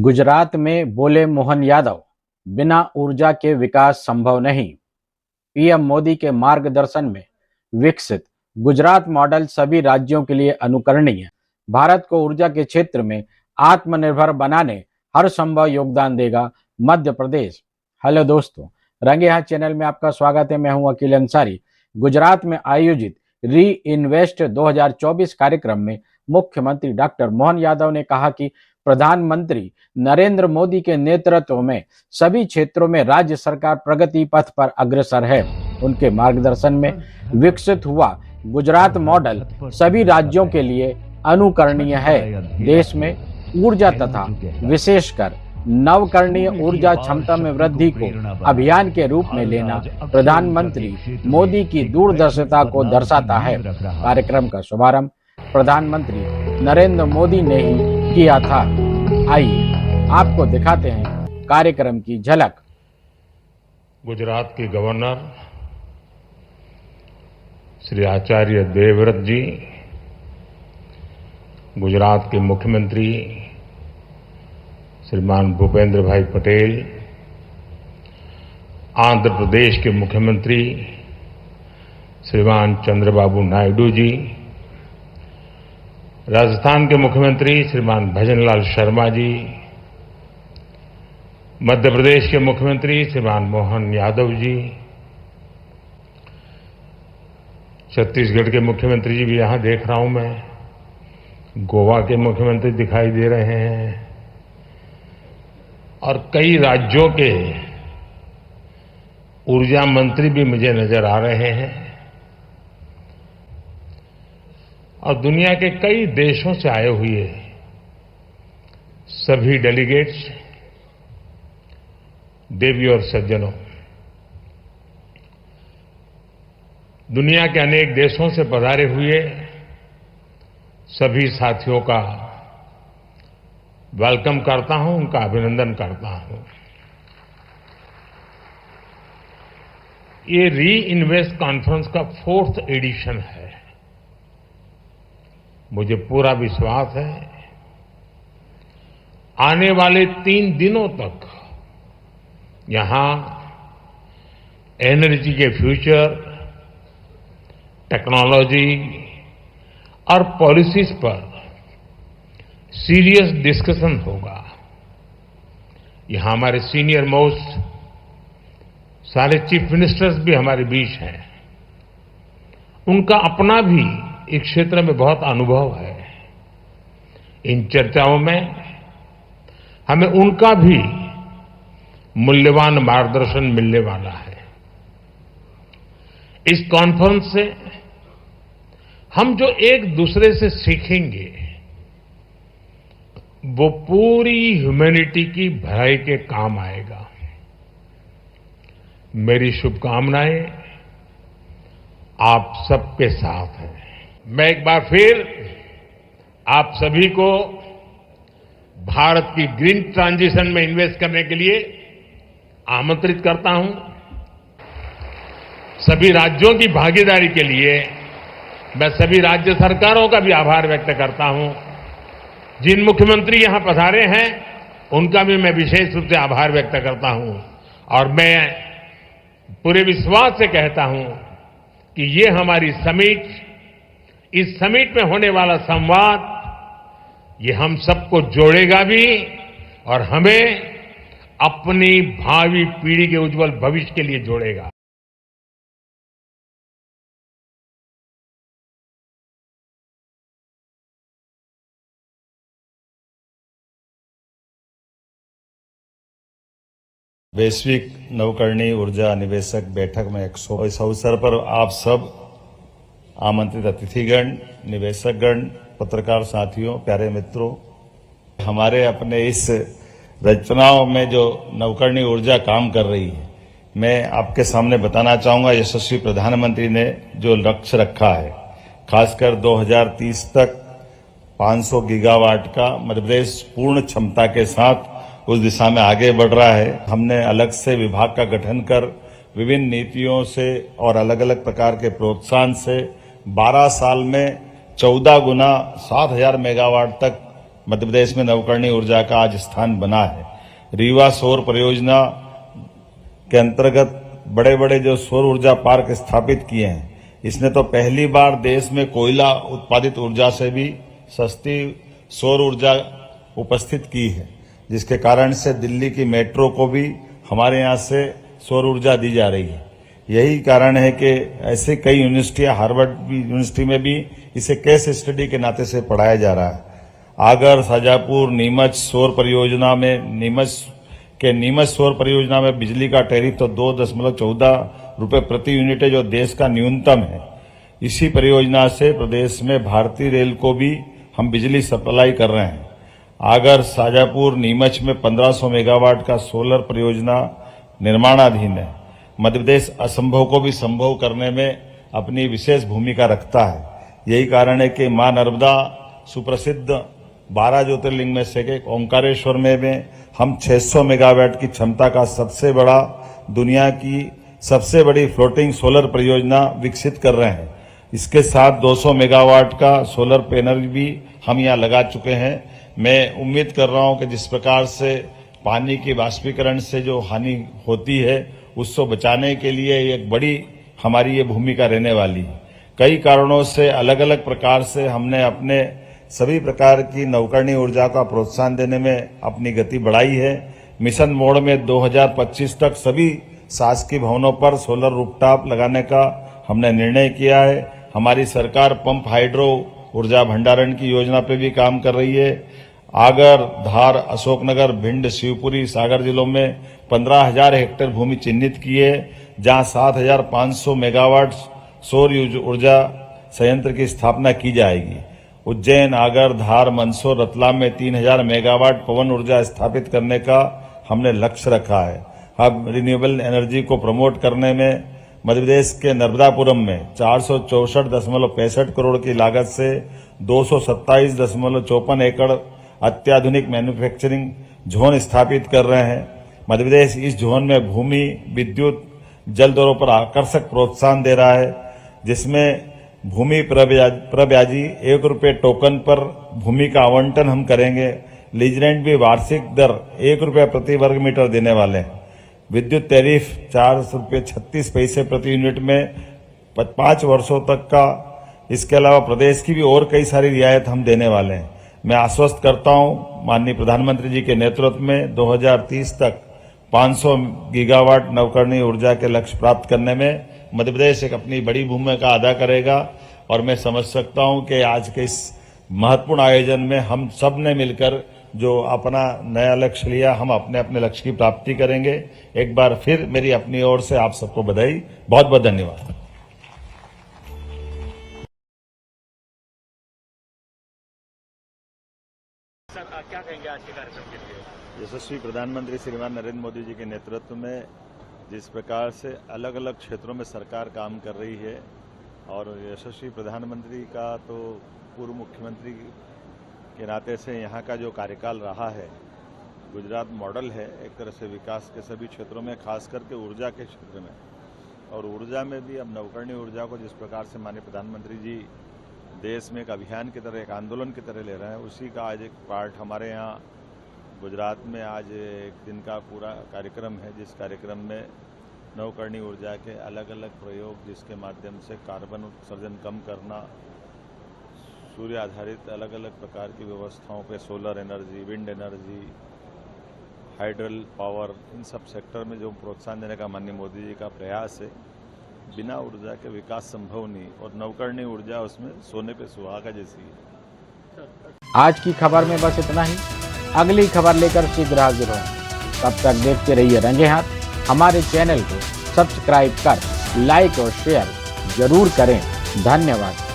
गुजरात में बोले मोहन यादव, बिना ऊर्जा के विकास संभव नहीं। पीएम मोदी के मार्गदर्शन में विकसित गुजरात मॉडल सभी राज्यों के लिए अनुकरणीय, भारत को ऊर्जा के क्षेत्र में आत्मनिर्भर बनाने हर संभव योगदान देगा मध्य प्रदेश। हेलो दोस्तों, रंगे हाथ चैनल में आपका स्वागत है। मैं हूं अकील अंसारी। गुजरात में आयोजित री इन्वेस्ट 2024 कार्यक्रम में मुख्यमंत्री डॉक्टर मोहन यादव ने कहा कि प्रधानमंत्री नरेंद्र मोदी के नेतृत्व में सभी क्षेत्रों में राज्य सरकार प्रगति पथ पर अग्रसर है। उनके मार्गदर्शन में विकसित हुआ गुजरात मॉडल सभी राज्यों के लिए अनुकरणीय है। देश में ऊर्जा तथा विशेषकर नवकरणीय ऊर्जा क्षमता में वृद्धि को अभियान के रूप में लेना प्रधानमंत्री मोदी की दूरदर्शिता को दर्शाता है। कार्यक्रम का शुभारंभ प्रधानमंत्री नरेंद्र मोदी ने ही किया था। आइए आपको दिखाते हैं कार्यक्रम की झलक। गुजरात के गवर्नर श्री आचार्य देवव्रत जी, गुजरात के मुख्यमंत्री श्रीमान भूपेंद्र भाई पटेल, आंध्र प्रदेश के मुख्यमंत्री श्रीमान चंद्रबाबू नायडू जी, राजस्थान के मुख्यमंत्री श्रीमान भजनलाल शर्मा जी, मध्य प्रदेश के मुख्यमंत्री श्रीमान मोहन यादव जी, छत्तीसगढ़ के मुख्यमंत्री जी भी यहां देख रहा हूं मैं, गोवा के मुख्यमंत्री दिखाई दे रहे हैं और कई राज्यों के ऊर्जा मंत्री भी मुझे नजर आ रहे हैं और दुनिया के कई देशों से आए हुए सभी डेलीगेट्स, देवी और सज्जनों, दुनिया के अनेक देशों से पधारे हुए सभी साथियों का वेलकम करता हूं, उनका अभिनंदन करता हूं। ये री इन्वेस्ट कॉन्फ्रेंस का 4th एडिशन है। मुझे पूरा विश्वास है आने वाले 3 दिनों तक यहां एनर्जी के फ्यूचर, टेक्नोलॉजी और पॉलिसीज पर सीरियस डिस्कशन होगा। यहां हमारे सीनियर मोस्ट सारे चीफ मिनिस्टर्स भी हमारे बीच हैं। उनका अपना भी इस क्षेत्र में बहुत अनुभव है। इन चर्चाओं में हमें उनका भी मूल्यवान मार्गदर्शन मिलने वाला है। इस कॉन्फ्रेंस से हम जो एक दूसरे से सीखेंगे वो पूरी ह्यूमैनिटी की भलाई के काम आएगा। मेरी शुभकामनाएं आप सबके साथ हैं। मैं एक बार फिर आप सभी को भारत की ग्रीन ट्रांजिशन में इन्वेस्ट करने के लिए आमंत्रित करता हूं। सभी राज्यों की भागीदारी के लिए मैं सभी राज्य सरकारों का भी आभार व्यक्त करता हूं। जिन मुख्यमंत्री यहां पधारे हैं उनका भी मैं विशेष रूप से आभार व्यक्त करता हूं और मैं पूरे विश्वास से कहता हूं कि ये हमारी समिट, इस समिट में होने वाला संवाद ये हम सबको जोड़ेगा भी और हमें अपनी भावी पीढ़ी के उज्जवल भविष्य के लिए जोड़ेगा। वैश्विक नवकरणीय ऊर्जा निवेशक बैठक में इस अवसर पर आप सब आमंत्रित अतिथिगण, निवेशकगण, पत्रकार साथियों, प्यारे मित्रों, हमारे अपने इस रचनाओं में जो नवकरणीय ऊर्जा काम कर रही है, मैं आपके सामने बताना चाहूंगा यशस्वी प्रधानमंत्री ने जो लक्ष्य रखा है, खासकर 2030 तक 500 गीगावाट का मध्य प्रदेश पूर्ण क्षमता के साथ उस दिशा में आगे बढ़ रहा है। हमने अलग से विभाग का गठन कर विभिन्न नीतियों से और अलग अलग प्रकार के प्रोत्साहन से 12 साल में 14 गुना 7,000 मेगावाट तक मध्य प्रदेश में नवकरणीय ऊर्जा का आज स्थान बना है। रीवा सौर परियोजना के अंतर्गत बड़े बड़े जो सौर ऊर्जा पार्क स्थापित किए हैं, इसने तो पहली बार देश में कोयला उत्पादित ऊर्जा से भी सस्ती सौर ऊर्जा उपस्थित की है, जिसके कारण से दिल्ली की मेट्रो को भी हमारे यहाँ से सौर ऊर्जा दी जा रही है। यही कारण है कि ऐसे कई यूनिवर्सिटियां, हार्वर्ड यूनिवर्सिटी में भी इसे केस स्टडी के नाते से पढ़ाया जा रहा है। आगर, शाजापुर, नीमच सौर परियोजना में नीमच सौर परियोजना में बिजली का टैरिफ तो 2.14 रुपए प्रति यूनिट है, जो देश का न्यूनतम है। इसी परियोजना से प्रदेश में भारतीय रेल को भी हम बिजली सप्लाई कर रहे हैं। आगर, शाजापुर, नीमच में 1500 मेगावाट का सोलर परियोजना निर्माणाधीन है। मध्य प्रदेश असंभव को भी संभव करने में अपनी विशेष भूमिका रखता है। यही कारण है कि मां नर्मदा सुप्रसिद्ध 12 ज्योतिर्लिंग में से एक ओंकारेश्वर में हम 600 मेगावाट की क्षमता का दुनिया की सबसे बड़ी फ्लोटिंग सोलर परियोजना विकसित कर रहे हैं। इसके साथ 200 मेगावाट का सोलर पैनल भी हम यहां लगा चुके हैं। मैं उम्मीद कर रहा हूं कि जिस प्रकार से पानी की वाष्पीकरण से जो हानि होती है, उसको बचाने के लिए एक बड़ी हमारी ये भूमिका रहने वाली है। कई कारणों से अलग अलग प्रकार से हमने अपने सभी प्रकार की नवकरणीय ऊर्जा का प्रोत्साहन देने में अपनी गति बढ़ाई है। मिशन मोड में 2025 तक सभी शासकीय भवनों पर सोलर रूफटॉप लगाने का हमने निर्णय किया है। हमारी सरकार पंप हाइड्रो ऊर्जा भंडारण की योजना पर भी काम कर रही है। आगर, धार, अशोकनगर, भिंड, शिवपुरी, सागर जिलों में 15,000 हेक्टेयर भूमि चिन्हित की है, जहां 7,500 मेगावाट सौर ऊर्जा संयंत्र की स्थापना की जाएगी। उज्जैन, आगर, धार, मंदसौर, रतलाम में 3,000 मेगावाट पवन ऊर्जा स्थापित करने का हमने लक्ष्य रखा है। अब रिन्यूएबल एनर्जी को प्रमोट करने में मध्य प्रदेश के नर्मदापुरम में 464.65 करोड़ की लागत से 227.54 एकड़ अत्याधुनिक मैन्युफैक्चरिंग जोन स्थापित कर रहे हैं। मध्य प्रदेश इस जोन में भूमि, विद्युत, जल दरों पर आकर्षक प्रोत्साहन दे रहा है, जिसमें भूमि प्रब्याजी 1 रुपये टोकन पर भूमि का आवंटन हम करेंगे। लीज रेंट भी वार्षिक दर 1 रुपया प्रति वर्ग मीटर देने वाले हैं। विद्युत टैरिफ 4.36 रुपये प्रति यूनिट में 5 वर्षों तक का। इसके अलावा प्रदेश की भी और कई सारी रियायत हम देने वाले हैं। मैं आश्वस्त करता हूं माननीय प्रधानमंत्री जी के नेतृत्व में 2030 तक 500 गीगावाट नवकरणीय ऊर्जा के लक्ष्य प्राप्त करने में मध्य प्रदेश एक अपनी बड़ी भूमिका अदा करेगा। और मैं समझ सकता हूं कि आज के इस महत्वपूर्ण आयोजन में हम सब ने मिलकर जो अपना नया लक्ष्य लिया, हम अपने अपने लक्ष्य की प्राप्ति करेंगे। एक बार फिर मेरी अपनी ओर से आप सबको बधाई, बहुत बहुत धन्यवाद। क्या कहेंगे आज के कार्यक्रम के लिए? यशस्वी प्रधानमंत्री श्रीमान नरेंद्र मोदी जी के नेतृत्व में जिस प्रकार से अलग अलग क्षेत्रों में सरकार काम कर रही है, और यशस्वी प्रधानमंत्री का तो पूर्व मुख्यमंत्री के नाते से यहाँ का जो कार्यकाल रहा है, गुजरात मॉडल है एक तरह से विकास के सभी क्षेत्रों में, खास करके ऊर्जा के क्षेत्र में। और ऊर्जा में भी अब नवकरणीय ऊर्जा को जिस प्रकार से माननीय प्रधानमंत्री जी देश में एक अभियान की तरह, एक आंदोलन की तरह ले रहे हैं, उसी का आज एक पार्ट हमारे यहाँ गुजरात में आज एक दिन का पूरा कार्यक्रम है, जिस कार्यक्रम में नवकरणीय ऊर्जा के अलग अलग प्रयोग, जिसके माध्यम से कार्बन उत्सर्जन कम करना, सूर्य आधारित अलग अलग प्रकार की व्यवस्थाओं पे solar energy, wind energy, hydel power, इन सब सेक्टर में जो प्रोत्साहन देने का माननीय मोदी जी का प्रयास है। बिना ऊर्जा के विकास संभव नहीं, और नवकरणीय ऊर्जा उसमें सोने पे सुहागा जैसी है। आज की खबर में बस इतना ही। अगली खबर लेकर शीघ्र हाजिर होंगे। तब तक देखते रहिए रंगे हाथ। हमारे चैनल को सब्सक्राइब कर लाइक और शेयर जरूर करें। धन्यवाद।